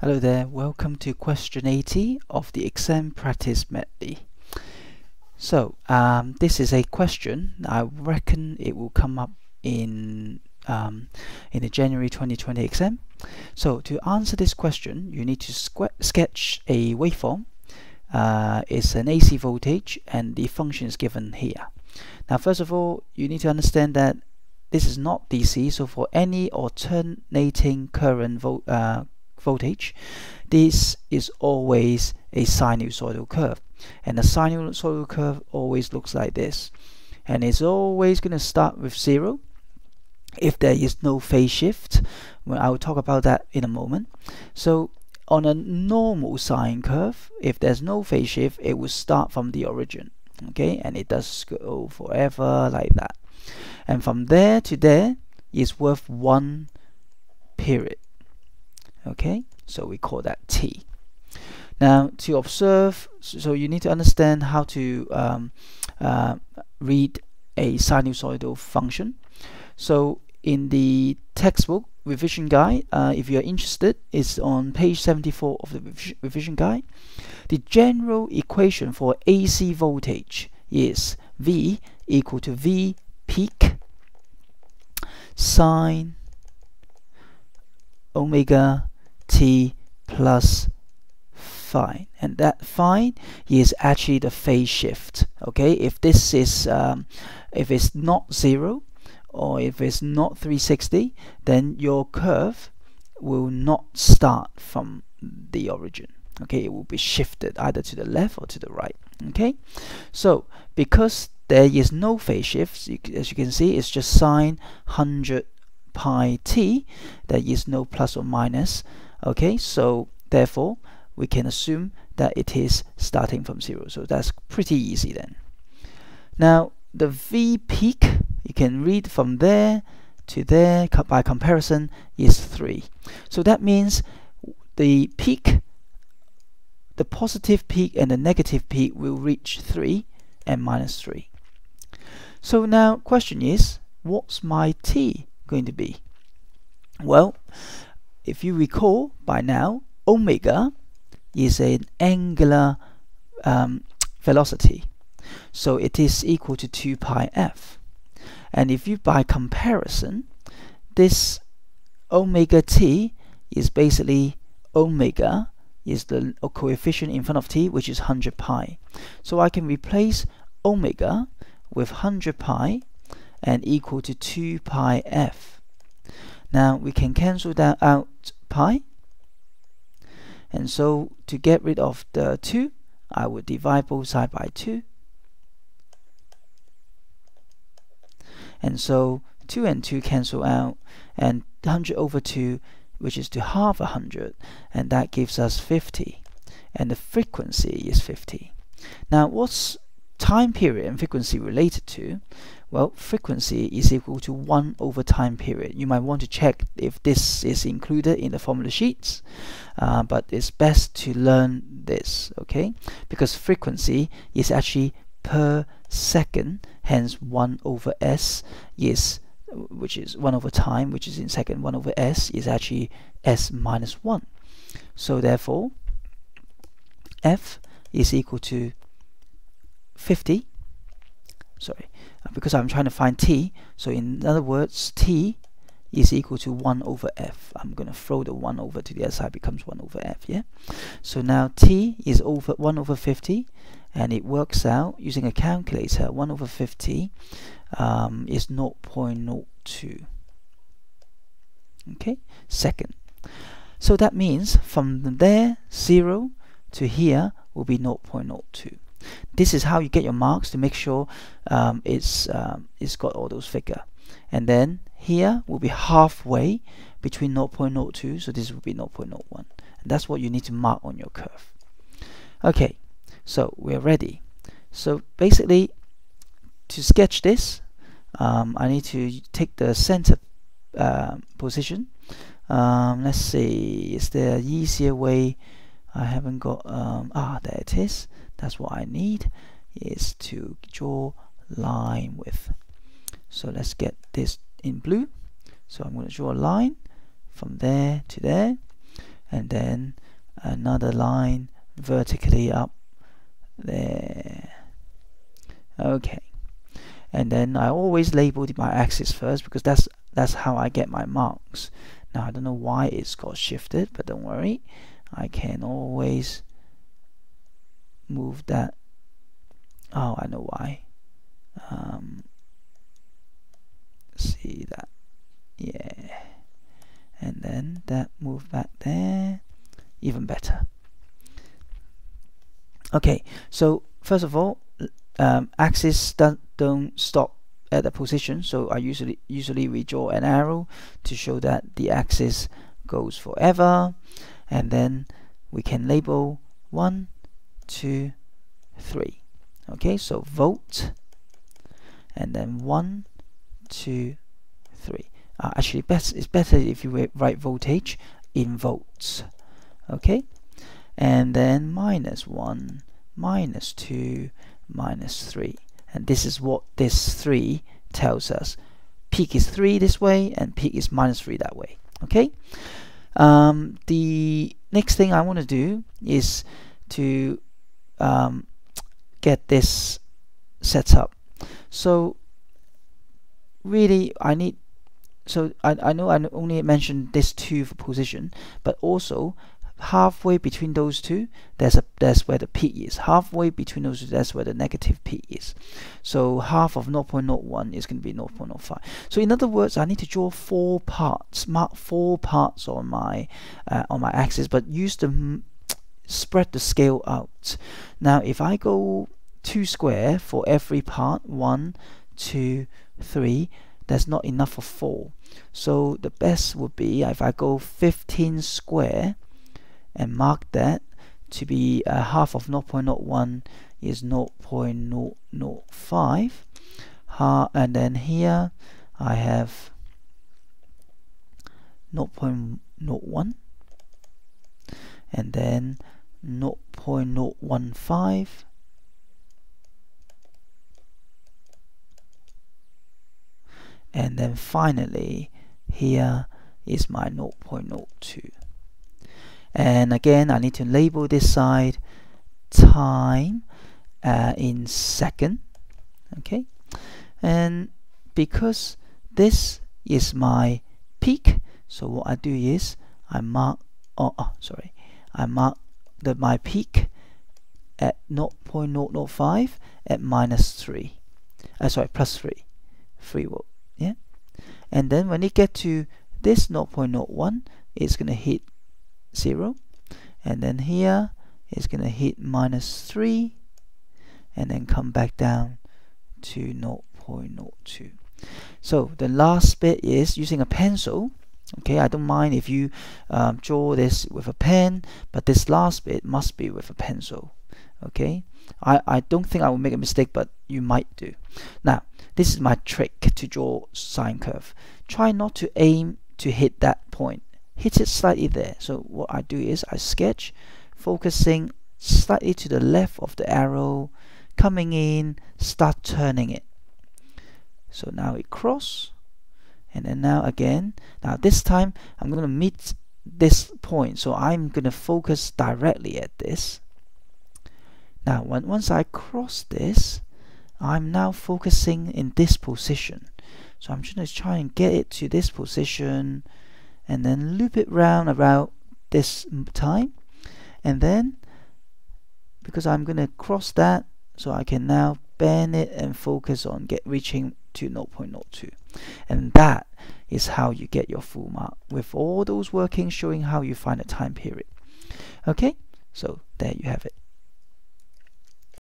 Hello there, welcome to question 80 of the exam practice Medley. So this is a question I reckon it will come up in the January 2020 exam. So to answer this question, you need to sketch a waveform. It's an AC voltage and the function is given here. Now first of all, you need to understand that this is not DC, so for any alternating current voltage, this is always a sinusoidal curve, and the sinusoidal curve always looks like this, and it's always going to start with 0 if there is no phase shift. Well, I will talk about that in a moment. So on a normal sine curve, if there's no phase shift, it will start from the origin, okay, and it does go forever like that, and from there to there is worth one period. Okay, so we call that T. Now to observe, so you need to understand how to read a sinusoidal function. So in the textbook revision guide, if you're interested, it's on page 74 of the revision guide. The general equation for AC voltage is V equal to V peak sine omega t plus phi, and that phi is actually the phase shift. Okay, if this is if it's not 0 or if it's not 360, then your curve will not start from the origin. Okay, it will be shifted either to the left or to the right. Okay, so because there is no phase shift, as you can see, it's just sine 100 pi t. There is no plus or minus. Okay, so therefore we can assume that it is starting from 0. So that's pretty easy then. Now the V peak, you can read from there to there by comparison, is 3. So that means the peak, the positive peak and the negative peak will reach 3 and minus 3. So now question is, what's my T going to be? Well, if you recall by now, omega is an angular velocity, so it is equal to 2 pi f. And if you, by comparison, this omega t is basically omega is the coefficient in front of t, which is 100 pi. So I can replace omega with 100 pi and equal to 2 pi f. Now we can cancel that out pi, and so to get rid of the 2, I would divide both sides by 2, and so 2 and 2 cancel out, and 100 over 2, which is to half 100, and that gives us 50, and the frequency is 50. Now what's time period and frequency related to? Well, frequency is equal to 1 over time period. You might want to check if this is included in the formula sheets, but it's best to learn this, okay? Because frequency is actually per second, hence 1 over s is, which is 1 over time, which is in second. 1 over s is actually s minus 1. So therefore, f is equal to 50. Sorry, because I'm trying to find t, so in other words, t is equal to 1 over f. I'm going to throw the 1 over to the other side, becomes 1 over f, yeah? So now t is over 1 over 50, and it works out using a calculator. 1 over 50 is 0.02, okay, second. So that means from there, 0 to here will be 0.02. This is how you get your marks, to make sure it's got all those figures. And then here will be halfway between 0.02, so this will be 0.01. And that's what you need to mark on your curve. Okay, so we're ready. So basically, to sketch this, I need to take the center position. Let's see, is there an easier way? I haven't got, there it is. That's what I need, is to draw line with. So let's get this in blue. So I'm going to draw a line from there to there, and then another line vertically up there. Okay, and then I always label my axis first because that's how I get my marks. Now I don't know why it's got shifted, but don't worry, I can always move that. Oh, I know why. See that? Yeah, and then that move back there, even better. Okay, so first of all, axis don't stop at a position, so I usually we draw an arrow to show that the axis goes forever, and then we can label 1, 2, 3. Okay, so volt, and then 1, 2, 3. Actually, it's better if you write voltage in volts. Okay, and then -1, -2, -3, and this is what this 3 tells us. Peak is 3 this way, and peak is -3 that way. Okay. The next thing I want to do is to get this set up. So really, I know I only mentioned this 2 for position, but also halfway between those two, that's where the peak is. Halfway between those two, that's where the negative peak is. So half of 0.01 is going to be 0.05. So in other words, I need to draw 4 parts, mark 4 parts on my axis, but use the spread the scale out. Now if I go 2 square for every part, 1, 2, 3, that's not enough for 4. So the best would be if I go 15 square and mark that to be half of 0.01 is 0.005, and then here I have 0.01, and then 0.015, and then finally here is my 0.02. And again, I need to label this side time in second. Okay, and because this is my peak, so what I do is I mark my peak at 0.005 at -3. Plus 3 volt. Yeah, and then when it get to this 0.01, it's gonna hit 0, and then here it's gonna hit -3, and then come back down to 0.02. So the last bit is using a pencil. Okay, I don't mind if you draw this with a pen, but this last bit must be with a pencil. Okay, I don't think I will make a mistake, but you might do. Now this is my trick to draw sine curve. Try not to aim to hit that point. Hit it slightly there. So what I do is I sketch, focusing slightly to the left of the arrow, coming in, start turning it. So now it cross, and then now again. Now this time I'm going to meet this point, so I'm going to focus directly at this. Now once I cross this, I'm now focusing in this position. So I'm going to try and get it to this position, and then loop it round about this time, and then because I'm going to cross that, so I can now bend it and focus on reaching to 0.02, and that is how you get your full mark with all those workings showing how you find a time period. Okay, so there you have it.